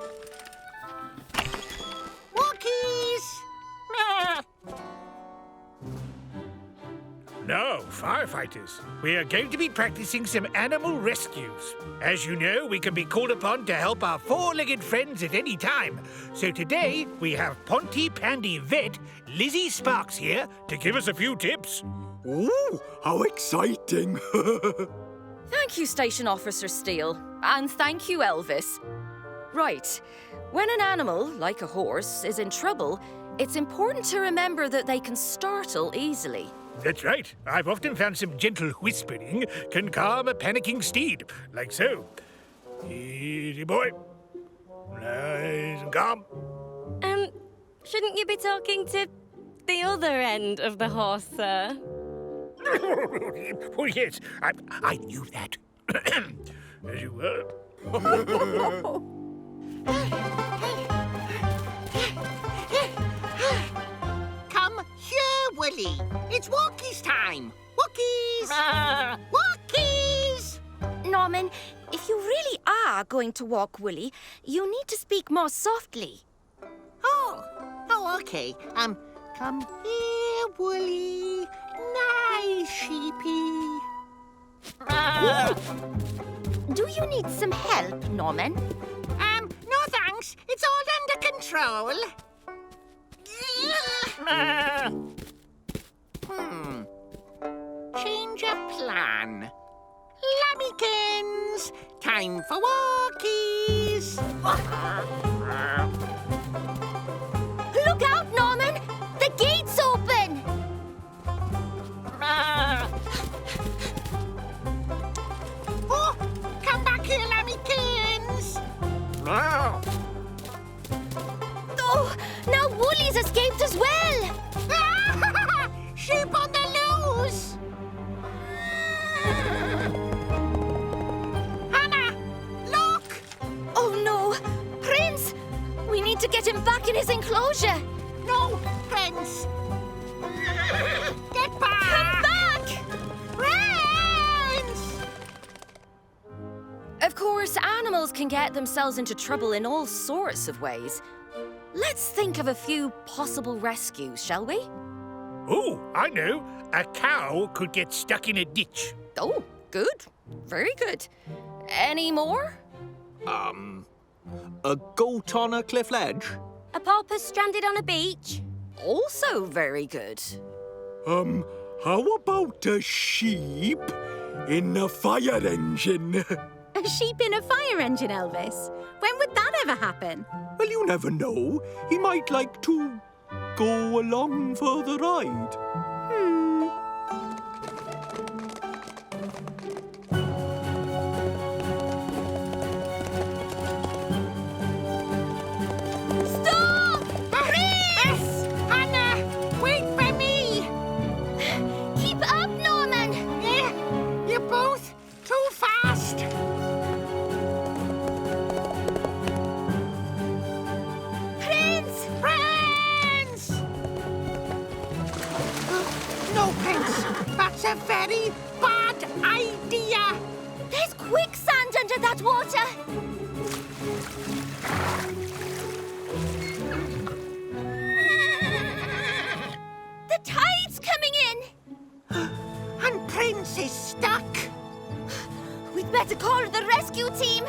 Walkies! No, firefighters. We are going to be practicing some animal rescues. As you know, we can be called upon to help our four-legged friends at any time. So today, we have Pontypandy vet Lizzie Sparks here to give us a few tips. Ooh, how exciting! Thank you, Station Officer Steele. And thank you, Elvis. Right. When an animal, like a horse, is in trouble, it's important to remember that they can startle easily. That's right. I've often found some gentle whispering can calm a panicking steed, like so. Easy, boy. Nice and calm. Shouldn't you be talking to the other end of the horse, sir? Oh, yes. I knew that. As you were. Come here, Willie. It's walkies time. Walkies! Walkies! Norman, if you really are going to walk Woolly, you need to speak more softly. Oh, okay. Come here, Woolly. Nice sheepy. Do you need some help, Norman? No thanks. It's all under control. Change of plan. Lammykins, time for walkies. Look out, Norman! The gate's open! Oh, come back here, Lammykins. Oh, now Woolly's escaped as well! Sheep on the loose! Hannah, look! Oh no! Prince! We need to get him back in his enclosure! No, Prince! Get back! Come back! Prince! Of course, animals can get themselves into trouble in all sorts of ways. Let's think of a few possible rescues, shall we? Oh, I know. A cow could get stuck in a ditch. Oh, good. Very good. Any more? A goat on a cliff ledge? A porpoise stranded on a beach? Also very good. How about a sheep in a fire engine? A sheep in a fire engine, Elvis? When would that ever happen? Well, you never know. He might like to go along for the ride. Stop! Prince! Hannah, wait for me! Keep up, Norman! You're both too fast. Prince! Prince! No, Prince. That's a very bad idea. There's quicksand under that water! The tide's coming in! And Prince is stuck. We'd better call the rescue team!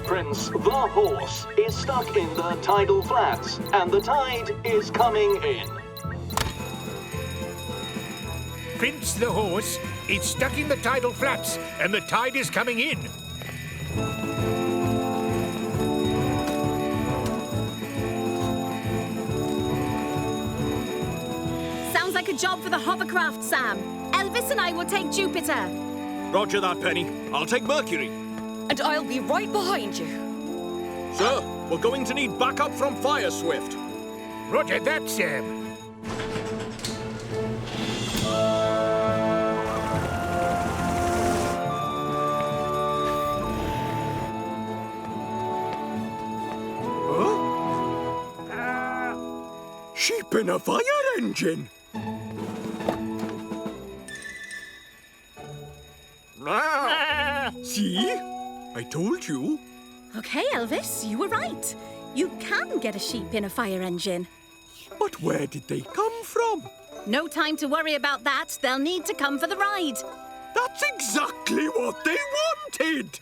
Prince the horse is stuck in the tidal flats, and the tide is coming in. Prince the horse is stuck in the tidal flats, and the tide is coming in. Sounds like a job for the hovercraft, Sam. Elvis and I will take Jupiter. Roger that, Penny. I'll take Mercury. And I'll be right behind you. Sir, we're going to need backup from Fire Swift. Roger that, Sam. Sheep in a fire engine. See? I told you. Okay, Elvis, you were right. You can get a sheep in a fire engine. But where did they come from? No time to worry about that. They'll need to come for the ride. That's exactly what they wanted!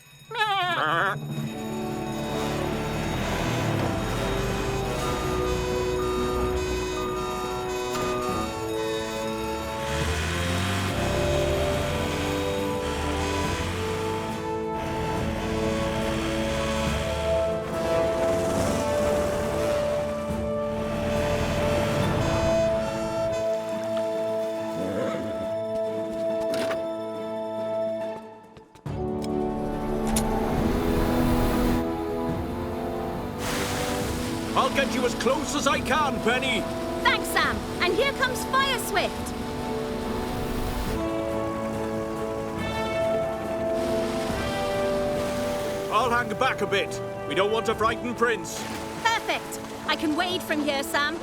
I'll get you as close as I can, Penny. Thanks, Sam. And here comes Fire Swift. I'll hang back a bit. We don't want to frighten Prince. Perfect. I can wade from here, Sam.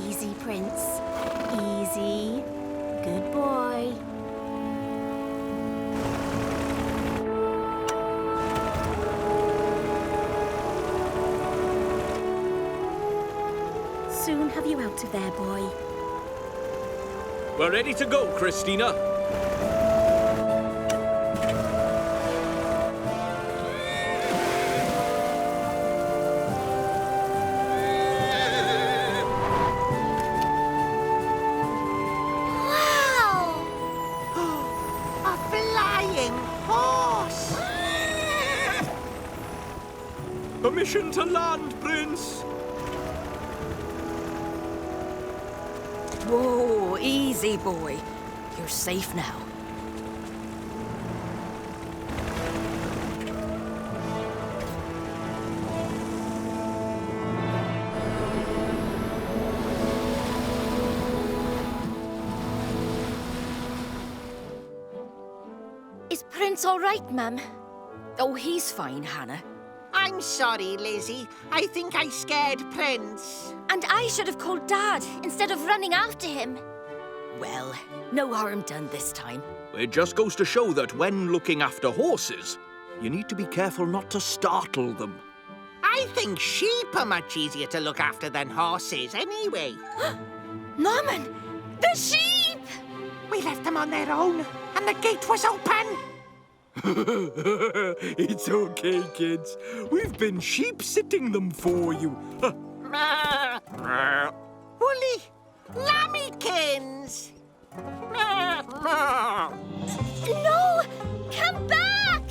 Easy, Prince. Easy. Good boy. Soon have you out of there, boy. We're ready to go, Christina. A flying horse! Permission to land, Prince. Whoa, easy, boy. You're safe now. Is Prince all right, Mum? Oh, he's fine, Hannah. I'm sorry, Lizzie. I think I scared Prince. And I should have called Dad instead of running after him. Well, no harm done this time. It just goes to show that when looking after horses, you need to be careful not to startle them. I think sheep are much easier to look after than horses, anyway. Norman, the sheep! We left them on their own, and the gate was open. It's okay, kids. We've been sheep-sitting them for you. Woolly Lammykins! No! Come back!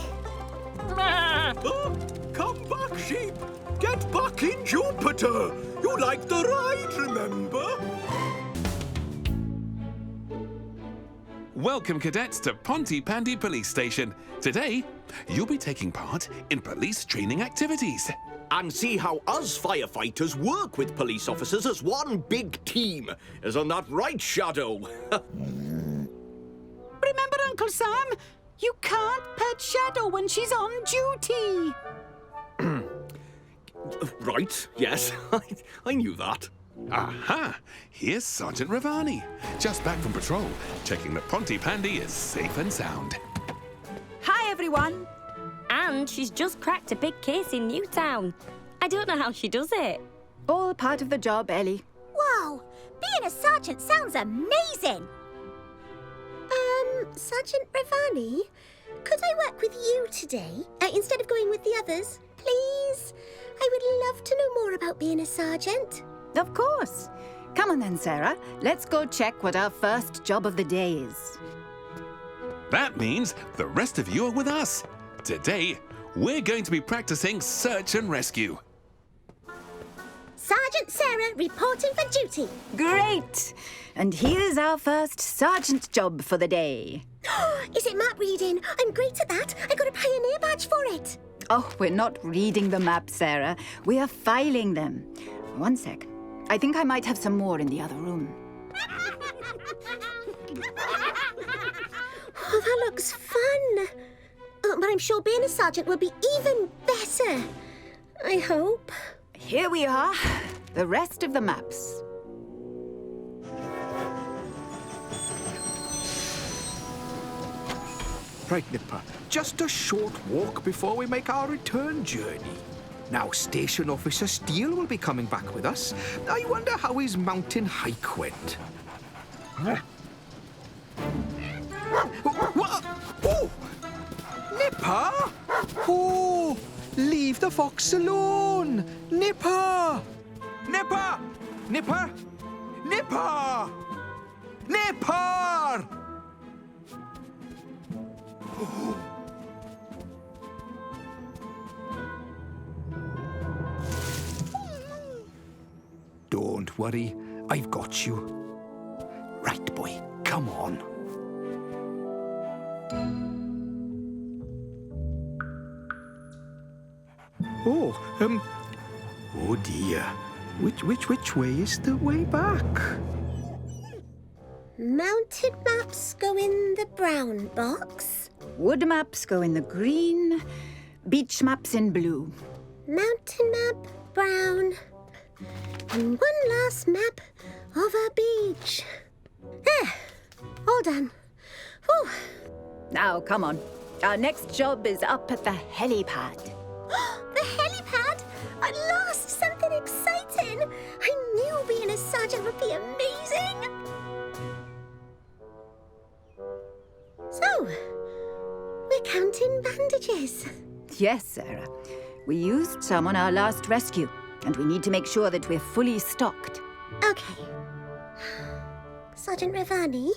Come back, sheep. Get back in Jupiter. You like the ride, remember? Welcome, cadets, to Pontypandy Police Station. Today, you'll be taking part in police training activities. And see how us firefighters work with police officers as one big team. Isn't that right, Shadow? Remember, Uncle Sam? You can't pet Shadow when she's on duty. Right, yes. I knew that. Aha! Here's Sergeant Ravani, just back from patrol, checking that Pontypandy is safe and sound. Hi, everyone. And she's just cracked a big case in Newtown. I don't know how she does it. All part of the job, Ellie. Wow, being a sergeant sounds amazing. Sergeant Ravani, could I work with you today instead of going with the others, please? I would love to know more about being a sergeant. Of course. Come on then, Sarah. Let's go check what our first job of the day is. That means the rest of you are with us. Today, we're going to be practicing search and rescue. Sergeant Sarah reporting for duty. Great! And here's our first sergeant job for the day. Is it map reading? I'm great at that. I got a pioneer badge for it. Oh, we're not reading the map, Sarah. We are filing them. One sec. I think I might have some more in the other room. Oh, that looks fun. But I'm sure being a sergeant will be even better. I hope. Here we are. The rest of the maps. Right, Nipper. Just a short walk before we make our return journey. Now, Station Officer Steele will be coming back with us. I wonder how his mountain hike went. Oh! Nipper! Oh! Leave the fox alone! Nipper! Nipper! Nipper! Nipper! Nipper! Don't worry, I've got you. Right, boy, come on. Oh dear. Which way is the way back? Mounted maps go in the brown box. Wood maps go in the green, beach maps in blue. Mountain map, brown. And one last map of a beach. There, all done. Whew. Now, come on. Our next job is up at the helipad. The helipad? At last, something exciting. I knew being a sergeant would be amazing. So, we're counting bandages. Yes, Sarah. We used some on our last rescue, and we need to make sure that we're fully stocked. Okay. Sergeant Rivani,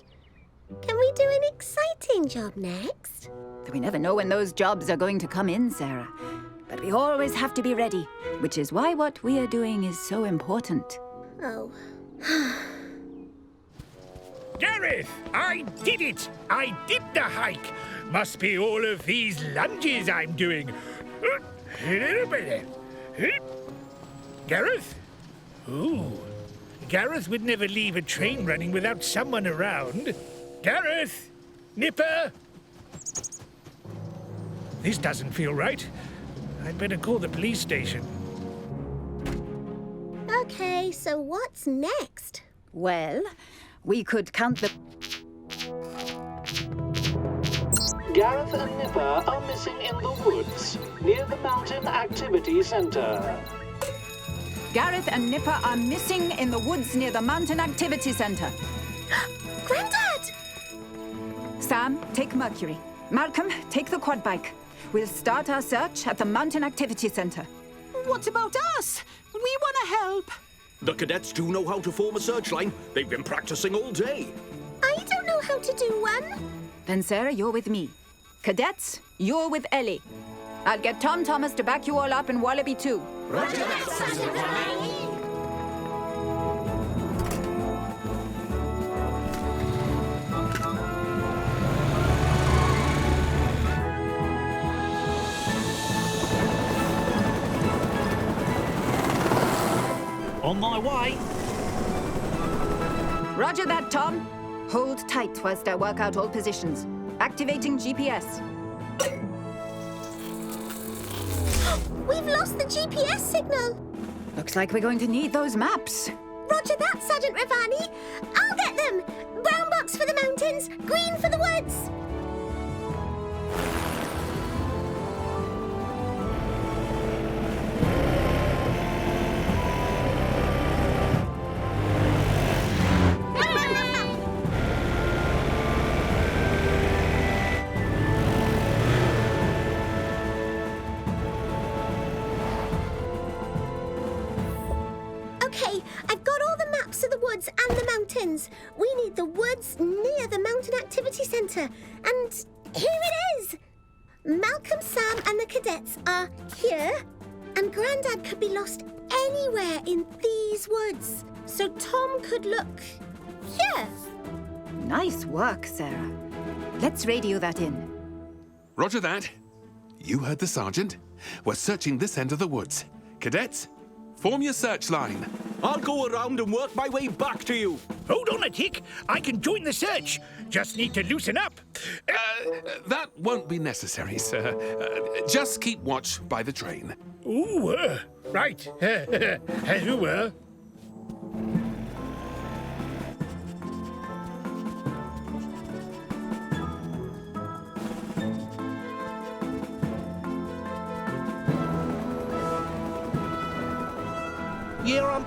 can we do an exciting job next? We never know when those jobs are going to come in, Sarah. But we always have to be ready, which is why what we are doing is so important. Oh. Gareth, I did it! I did the hike! Must be all of these lunges I'm doing. Gareth? Ooh. Gareth would never leave a train running without someone around. Gareth! Nipper! This doesn't feel right. I'd better call the police station. Okay, so what's next? Well, we could count the... Gareth and Nipper are missing in the woods, near the Mountain Activity Center. Gareth and Nipper are missing in the woods near the Mountain Activity Center. Grandad! Sam, take Mercury. Malcolm, take the quad bike. We'll start our search at the Mountain Activity Center. What about us? We want to help. The cadets do know how to form a search line. They've been practicing all day. I don't know how to do one. Then, Sarah, you're with me. Cadets, you're with Ellie. I'll get Tom Thomas to back you all up in Wallaby 2. Roger that, Sergeant Rivani. On my way. Roger that, Tom. Hold tight whilst I work out all positions. Activating GPS. We've lost the GPS signal. Looks like we're going to need those maps. Roger that, Sergeant Rivani. I'll get them. Brown box for the mountains, green for the woods. Okay, I've got all the maps of the woods and the mountains. We need the woods near the Mountain Activity Center. And here it is. Malcolm, Sam and the cadets are here. And Grandad could be lost anywhere in these woods. So Tom could look here. Nice work, Sarah. Let's radio that in. Roger that. You heard the sergeant. We're searching this end of the woods. Cadets, form your search line. I'll go around and work my way back to you. Hold on a tick. I can join the search. Just need to loosen up. That won't be necessary, sir. Just keep watch by the train. Ooh, right. As you were.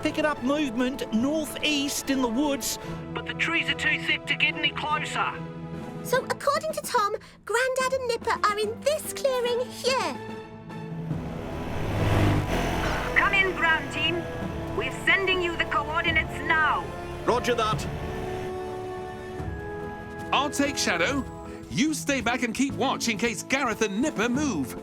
picking up movement northeast in the woods. But the trees are too thick to get any closer. So, according to Tom, Grandad and Nipper are in this clearing here. Come in, ground team. We're sending you the coordinates now. Roger that. I'll take Shadow. You stay back and keep watch in case Gareth and Nipper move.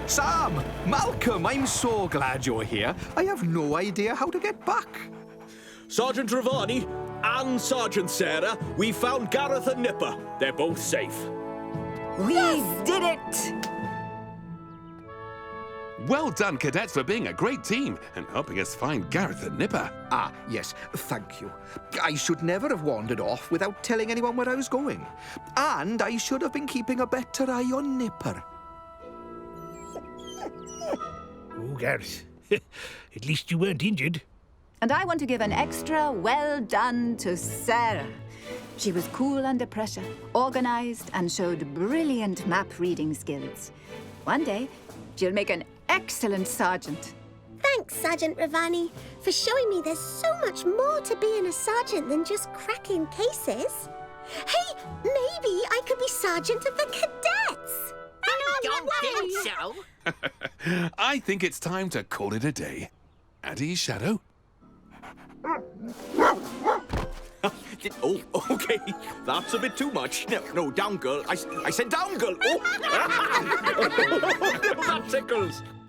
Sam! Malcolm, I'm so glad you're here. I have no idea how to get back. Sergeant Ravani and Sergeant Sarah, we found Gareth and Nipper. They're both safe. We did it! Well done, cadets, for being a great team and helping us find Gareth and Nipper. Ah, yes, thank you. I should never have wandered off without telling anyone where I was going. And I should have been keeping a better eye on Nipper. Oh, Gareth. At least you weren't injured. And I want to give an extra well done to Sarah. She was cool under pressure, organized, and showed brilliant map reading skills. One day, she'll make an excellent sergeant. Thanks, Sergeant Ravani, for showing me there's so much more to being a sergeant than just cracking cases. Hey, maybe I could be sergeant of the cadets. I don't think so. I think it's time to call it a day. Addy, Shadow? Oh, okay. That's a bit too much. No, down, girl. I said down, girl. Oh, that tickles.